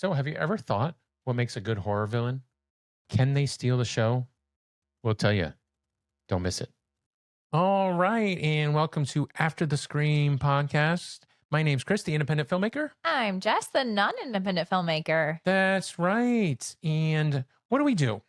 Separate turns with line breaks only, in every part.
So, have you ever thought what makes a good horror villain? Can they steal the show? We'll tell you. Don't miss it. All right. And welcome to After the Scream podcast. My name's Chris, the independent filmmaker.
I'm Jess, the non-independent filmmaker.
That's right. And what do we do?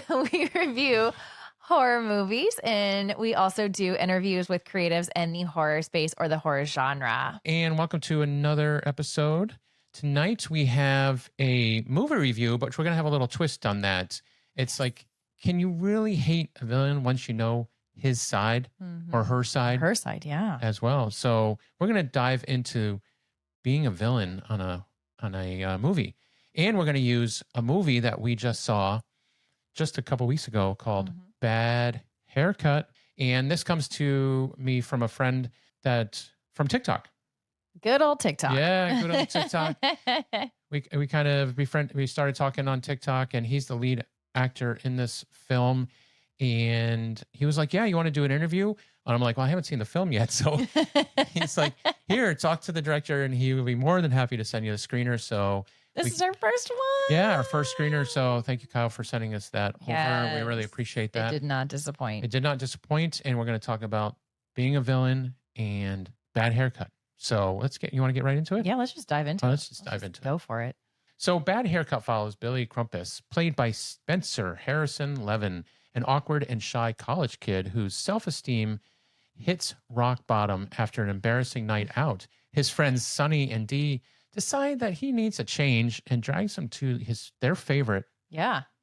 We review horror movies, and we also do interviews with creatives in the horror space or the horror genre.
And welcome to another episode. Tonight we have a movie review, but we're going to have a little twist on that. It's like, can you really hate a villain once you know his side or her side?
Her side, yeah.
As well. So we're going to dive into being a villain on a movie. And we're going to use a movie that we just saw just a couple weeks ago called Bad Haircut. And this comes to me from a friend from TikTok.
Good old TikTok.
Yeah, good old TikTok. we kind of we started talking on TikTok, and he's the lead actor in this film. And he was like, yeah, you want to do an interview? And I'm like, well, I haven't seen the film yet. So he's like, here, talk to the director, and he will be more than happy to send you the screener. So
this is our first one.
Yeah, our first screener. So thank you, Kyle, for sending us that
Yes.
over. We really appreciate that.
It did not disappoint.
It did not disappoint. And we're going to talk about being a villain and Bad Haircut. So you want to get right into it?
Yeah, let's just dive into it.
Let's just dive into it.
Go for it.
So Bad Haircut follows Billy Crumpus, played by Spencer Harrison Levin, an awkward and shy college kid whose self-esteem hits rock bottom after an embarrassing night out. His friends Sonny and Dee decide that he needs a change and drags him to their favorite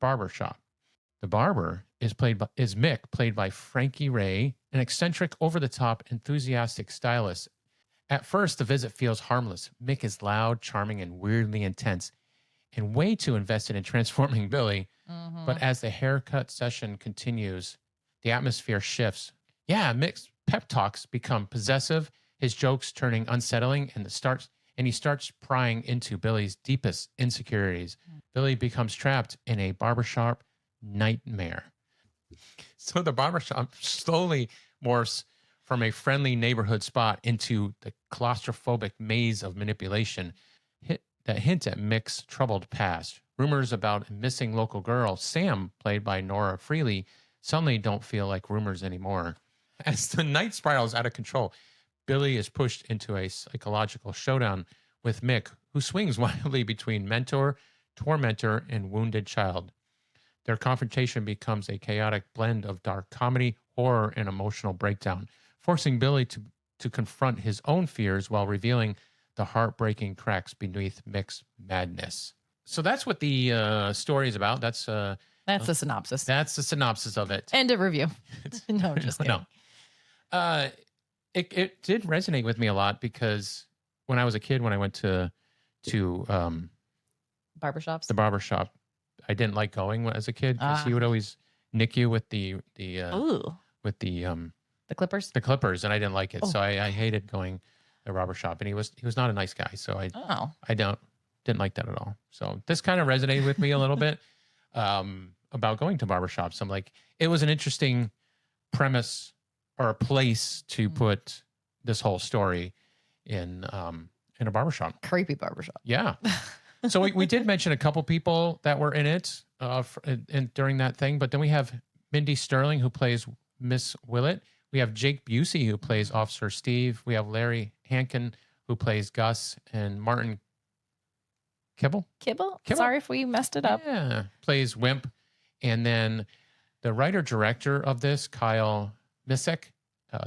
barbershop. The barber is Mick, played by Frankie Ray, an eccentric, over-the-top, enthusiastic stylist. At first, the visit feels harmless. Mick is loud, charming, and weirdly intense, and way too invested in transforming Billy. But as the haircut session continues, the atmosphere shifts. Yeah, Mick's pep talks become possessive, his jokes turning unsettling, and he starts prying into Billy's deepest insecurities. Billy becomes trapped in a barbershop nightmare. So the barbershop slowly morphs from a friendly neighborhood spot into the claustrophobic maze of manipulation that hint at Mick's troubled past. Rumors about a missing local girl, Sam, played by Nora Freely, suddenly don't feel like rumors anymore. As the night spirals out of control, Billy is pushed into a psychological showdown with Mick, who swings wildly between mentor, tormentor, and wounded child. Their confrontation becomes a chaotic blend of dark comedy, horror, and emotional breakdown, forcing Billy to confront his own fears while revealing the heartbreaking cracks beneath Mick's madness. So that's what the story is about. That's the
synopsis.
That's the synopsis of it.
End of review. No, I'm just kidding.
No. It did resonate with me a lot because when I was a kid, when I went to
barbershops,
the barbershop, I didn't like going as a kid because he would always nick you with the
clippers.
The clippers, and I didn't like it. So I hated going to the barbershop, and he was not a nice guy. So I didn't like that at all. So this kind of resonated with me a little bit about going to barbershops. I'm like, it was an interesting premise or a place to put this whole story in a barbershop.
Creepy barbershop.
Yeah. So we did mention a couple people that were in it during that thing, but then we have Mindy Sterling, who plays Miss Willett. We have Jake Busey, who plays Officer Steve. We have Larry Hankin, who plays Gus, and Martin Kibble?
Sorry if we messed it up.
Yeah, plays Wimp. And then the writer-director of this, Kyle Misick.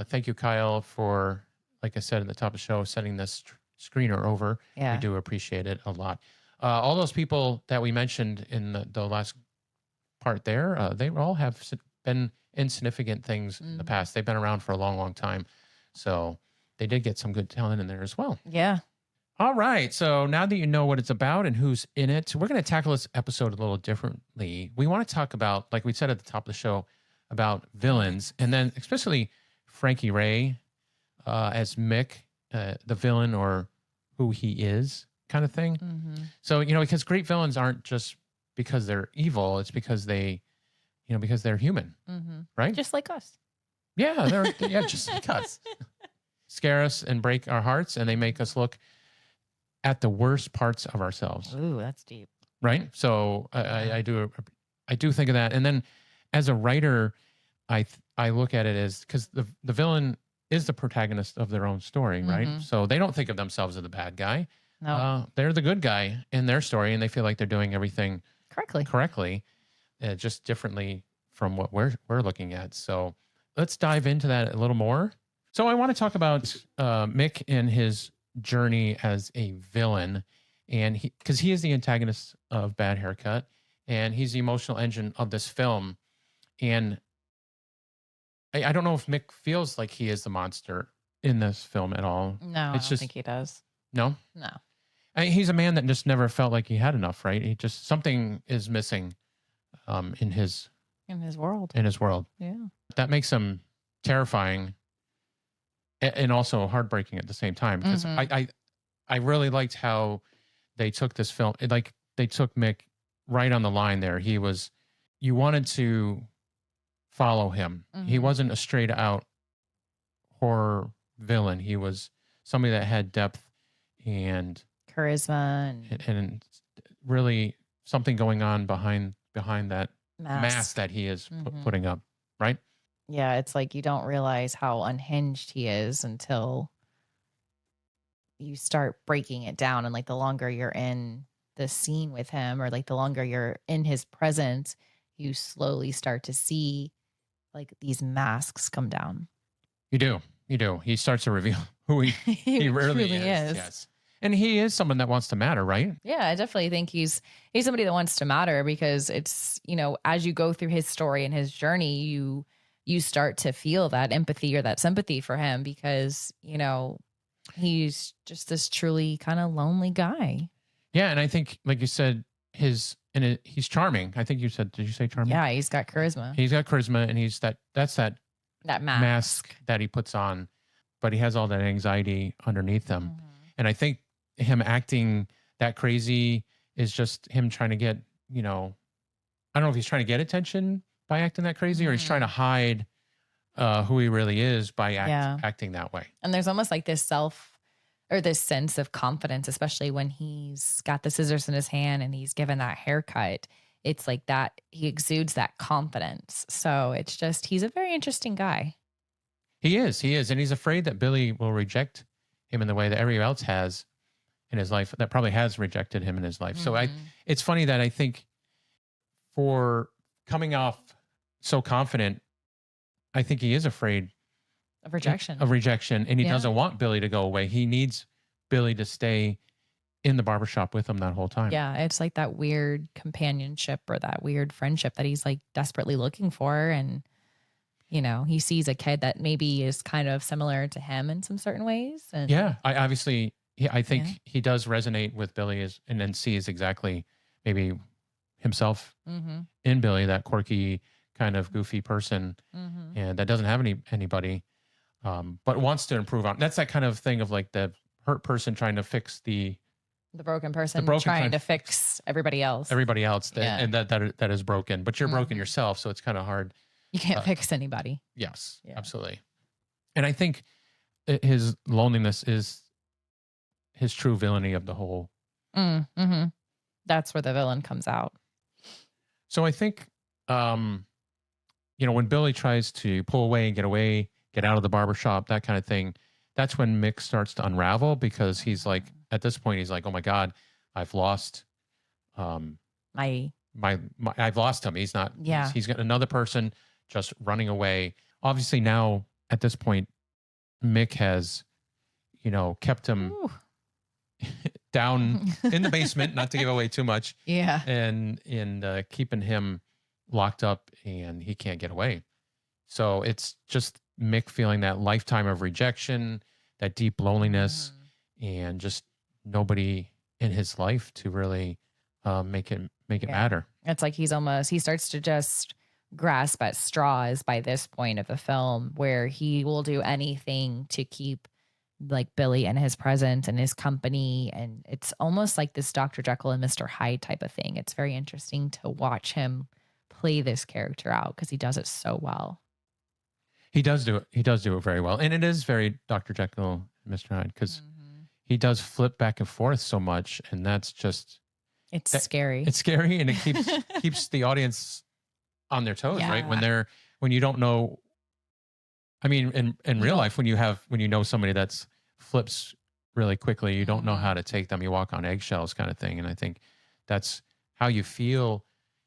Thank you, Kyle, for, like I said at the top of the show, sending this screener over.
Yeah.
We do appreciate it a lot. All those people that we mentioned in the last part there, they all have been in significant things in the past. They've been around for a long, long time. So they did get some good talent in there as well.
Yeah.
All right. So now that you know what it's about and who's in it, we're going to tackle this episode a little differently. We want to talk about, like we said at the top of the show, about villains, and then especially Frankie Ray as Mick, the villain, or who he is, kind of thing. So, because great villains aren't just because they're evil, it's because because they're human, right?
Just like us.
Yeah, they're, just like us. Scare us and break our hearts, and they make us look at the worst parts of ourselves.
Ooh, that's deep.
Right. So I do think of that. And then as a writer, I look at it as, because the villain is the protagonist of their own story, right?
Mhm.
So they don't think of themselves as the bad guy.
No,
They're the good guy in their story, and they feel like they're doing everything correctly, just differently from what we're looking at. So let's dive into that a little more. So I want to talk about Mick and his journey as a villain, and because he is the antagonist of Bad Haircut, and he's the emotional engine of this film. And I don't know if Mick feels like he is the monster in this film at all.
No, I
It's
don't
just
think he does.
no.
No.
He's a man that just never felt like he had enough, right? He just, something is missing in his
In his world.
world.
Yeah.
That makes him terrifying and also heartbreaking at the same time. Because I really liked how they took this film. Like, they took Mick right on the line there. You wanted to follow him. He wasn't a straight out horror villain. He was somebody that had depth and
Charisma
and really something going on behind that mask
mask.
that he is putting up, right?
Yeah, it's like you don't realize how unhinged he is until you start breaking it down. And like the longer you're in the scene with him, or like the longer you're in his presence, you slowly start to see like these masks come down.
You do. He starts to reveal who he really is. Yes. And he is someone that wants to matter, right?
Yeah, I definitely think he's somebody that wants to matter, because it's, as you go through his story and his journey, you start to feel that empathy or that sympathy for him, because, he's just this truly kind of lonely guy.
Yeah, and I think, like you said, he's charming. I think you said, did you say charming?
Yeah, he's got charisma.
He's got charisma, and that's that
mask
that he puts on, but he has all that anxiety underneath him. And I think him acting that crazy is just him trying to get, I don't know if he's trying to get attention by acting that crazy, or he's trying to hide who he really is by acting that way.
And there's almost like this this sense of confidence, especially when he's got the scissors in his hand and he's given that haircut. It's like that he exudes that confidence. So it's just, he's a very interesting guy.
He is. And he's afraid that Billy will reject him in the way that everyone else has in his life, that probably has rejected him in his life. So it's funny that I think, for coming off so confident, I think he is afraid
of rejection.
And he doesn't want Billy to go away. He needs Billy to stay in the barbershop with him that whole time.
Yeah, it's like that weird companionship or that weird friendship that he's like desperately looking for. And, he sees a kid that maybe is kind of similar to him in some certain ways. And
I think he does resonate with Billy, and then sees exactly maybe himself in Billy, that quirky, kind of goofy person, and that doesn't have anybody, but wants to improve on. That's that kind of thing of like the hurt person trying to fix the
broken person, trying to fix everybody else.
And that is broken, but you're broken yourself, so it's kind of hard.
You can't fix anybody.
Yes, absolutely. And I think his loneliness is his true villainy of the whole.
That's where the villain comes out.
So I think, when Billy tries to pull away and get out of the barbershop, that kind of thing, that's when Mick starts to unravel, because he's like, at this point, he's like, oh my God, I've lost I've lost him. He's not, he's got another person just running away. Obviously now at this point, Mick has, kept him down in the basement, not to give away too much.
Yeah.
And keeping him locked up, and he can't get away. So it's just Mick feeling that lifetime of rejection, that deep loneliness, and just nobody in his life to really make it matter.
It's like he starts to just grasp at straws by this point of the film, where he will do anything to keep like Billy in his presence and his company. And it's almost like this Dr. Jekyll and Mr. Hyde type of thing. It's very interesting to watch him play this character out, because he does it so well.
He does do it. He does do it very well. And it is very Dr. Jekyll and Mr. Hyde, because he does flip back and forth so much, and that's just
It's scary.
It's scary, and it keeps the audience on their toes, right? When you don't know. I mean, in real life, when you know somebody that's flips really quickly, you don't know how to take them. You walk on eggshells, kind of thing. And I think that's how you feel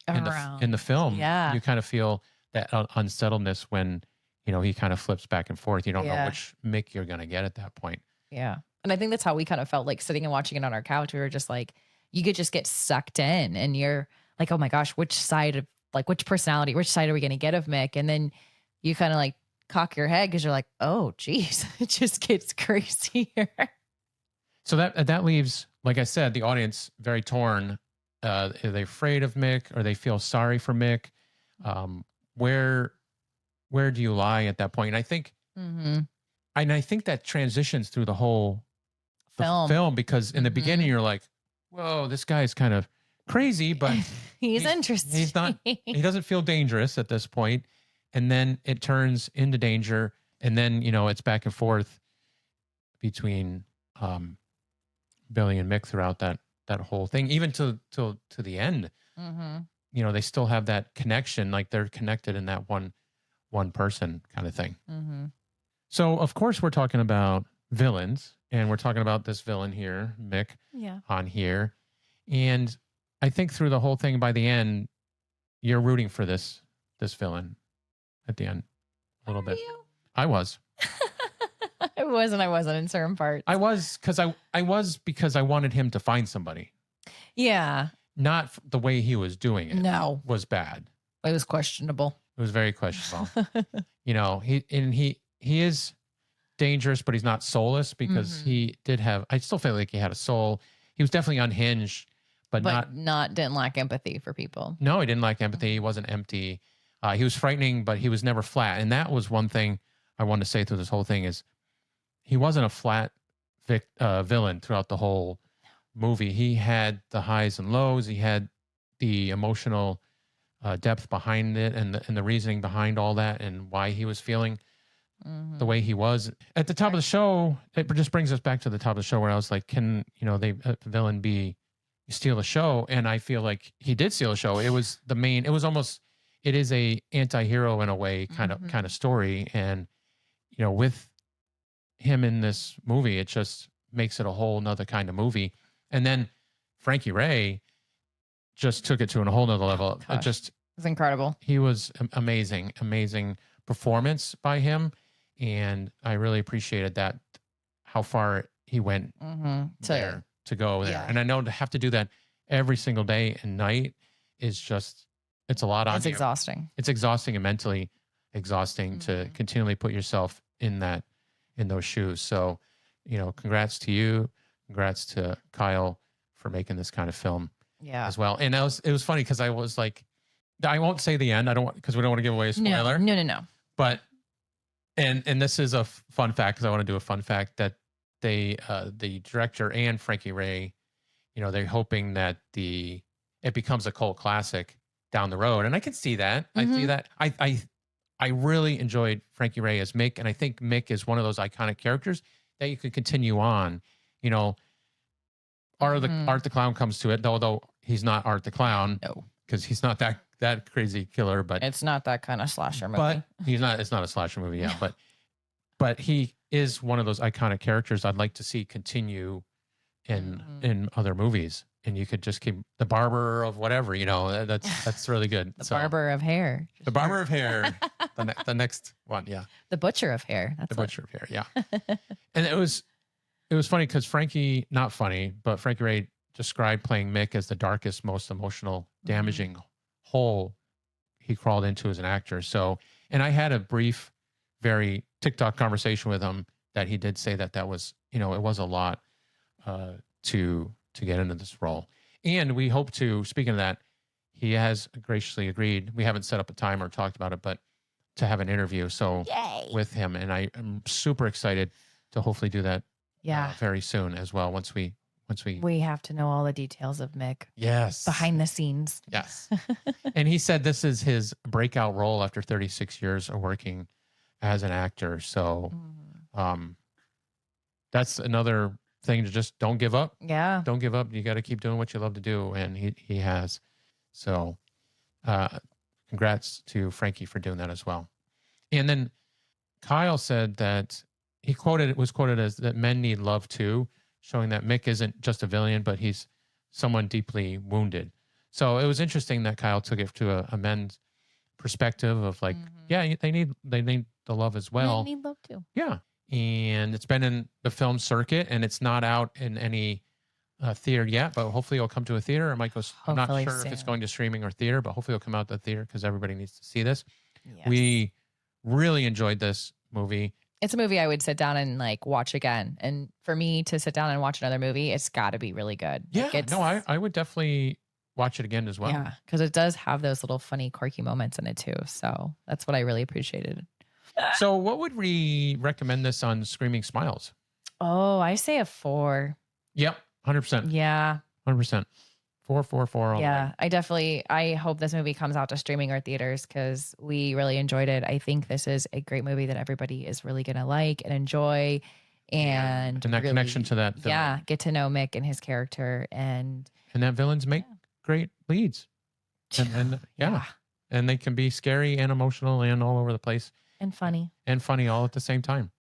in the film.
Yeah.
You kind of feel that unsettledness when he kind of flips back and forth. You don't know which Mick you're gonna get at that point.
Yeah. And I think that's how we kind of felt like sitting and watching it on our couch. We were just like, you could just get sucked in and you're like, oh my gosh, which side which personality, which side are we going to get of Mick? And then you kind of like cock your head because you're like, oh geez, it just gets crazier.
So that leaves, like I said, the audience very torn. Are they afraid of Mick, or they feel sorry for Mick? Where do you lie at that point? And I think, I think that transitions through the whole film because in the beginning you're like, whoa, this guy's kind of crazy, but
he's interesting.
He's not. He doesn't feel dangerous at this point, and then it turns into danger, and then it's back and forth between Billy and Mick throughout that whole thing, even to the end. They still have that connection, like they're connected in that one person kind of thing. So of course we're talking about villains, and we're talking about this villain here, Mick, on here, and I think through the whole thing, by the end, you're rooting for this villain at the end a little bit.
You?
I was.
I wasn't in certain parts.
I was because I wanted him to find somebody.
Yeah.
Not the way he was doing it.
No.
Was bad.
It was questionable.
It was very questionable. He is dangerous, but he's not soulless because he did have. I still feel like he had a soul. He was definitely unhinged. But
didn't lack empathy for people.
No, he didn't lack empathy. He wasn't empty. He was frightening, but he was never flat. And that was one thing I wanted to say through this whole thing is he wasn't a flat villain throughout the whole movie. He had the highs and lows. He had the emotional depth behind it and the reasoning behind all that and why he was feeling the way he was. At the top of the show, it just brings us back to the top of the show where I was like, can the villain be steal the show? And I feel like he did steal the show. It was it is a anti-hero in a way kind of story, and with him in this movie it just makes it a whole nother kind of movie. And then Frankie Ray just took it to a whole nother level.
It was incredible.
He was amazing performance by him, and I really appreciated that, how far he went there to go there. And I know to have to do that every single day and night is just, it's a lot on you.
It's exhausting.
It's exhausting and mentally exhausting to continually put yourself in those shoes. So, congrats to you. Congrats to Kyle for making this kind of film as well. And it was funny because I was like, I won't say the end. Because we don't want to give away a spoiler.
No.
But, and this is a fun fact because I want to do a fun fact that the director and Frankie Ray, they're hoping that it becomes a cult classic down the road. And I can see that. I see that. I really enjoyed Frankie Ray as Mick. And I think Mick is one of those iconic characters that you could continue on. Art the Clown comes to it, although he's not Art the Clown.
No.
Because he's not that crazy killer, but
it's not that kind of slasher movie.
But it's not a slasher movie, yeah. But he is one of those iconic characters I'd like to see continue in other movies. And you could just keep the barber of whatever, that's really good.
Barber of hair.
The barber of hair. The next one, yeah.
The butcher of hair. That's
butcher of hair, yeah. And it was funny because Frankie Ray described playing Mick as the darkest, most emotional, damaging hole he crawled into as an actor. So, and I had a brief, very TikTok conversation with him that he did say that was, it was a lot to get into this role. And we hope to, speaking of that, he has graciously agreed. We haven't set up a time or talked about it, but to have an interview. So with him, and I am super excited to hopefully do that very soon as well. Once we
have to know all the details of Mick.
Yes.
Behind the scenes.
Yes. And he said this is his breakout role after 36 years of working as an actor. So that's another thing to just don't give up.
Yeah.
Don't give up. You got to keep doing what you love to do. And he has. So congrats to Frankie for doing that as well. And then Kyle said that was quoted as that men need love too, showing that Mick isn't just a villain, but he's someone deeply wounded. So it was interesting that Kyle took it to a men's perspective of like, yeah, they need the love as well.
They need love too.
Yeah. And it's been in the film circuit and it's not out in any theater yet, but hopefully it'll come to a theater. It might go, I'm not
Hopefully
sure if it's
soon.
going to streaming or theater, but hopefully it'll come out to the theater because everybody needs to see this.
Yes.
We really enjoyed this movie.
It's a movie I would sit down and like watch again. And for me to sit down and watch another movie, it's got to be really good.
Yeah,
Like,
no, I would definitely watch it again as well.
Yeah, because it does have those little funny, quirky moments in it too. So that's what I really appreciated.
So what would we recommend this on Screaming Smiles?
Oh, I say a 4.
Yep, 100%.
Yeah.
100%. 4.
Yeah, I hope this movie comes out to streaming or theaters because we really enjoyed it. I think this is a great movie that everybody is really going to like and enjoy. And
that
really,
connection to that villain.
Yeah, get to know Mick and his character. And
that villains make great leads. And yeah. And they can be scary and emotional and all over the place.
And funny.
And funny all at the same time.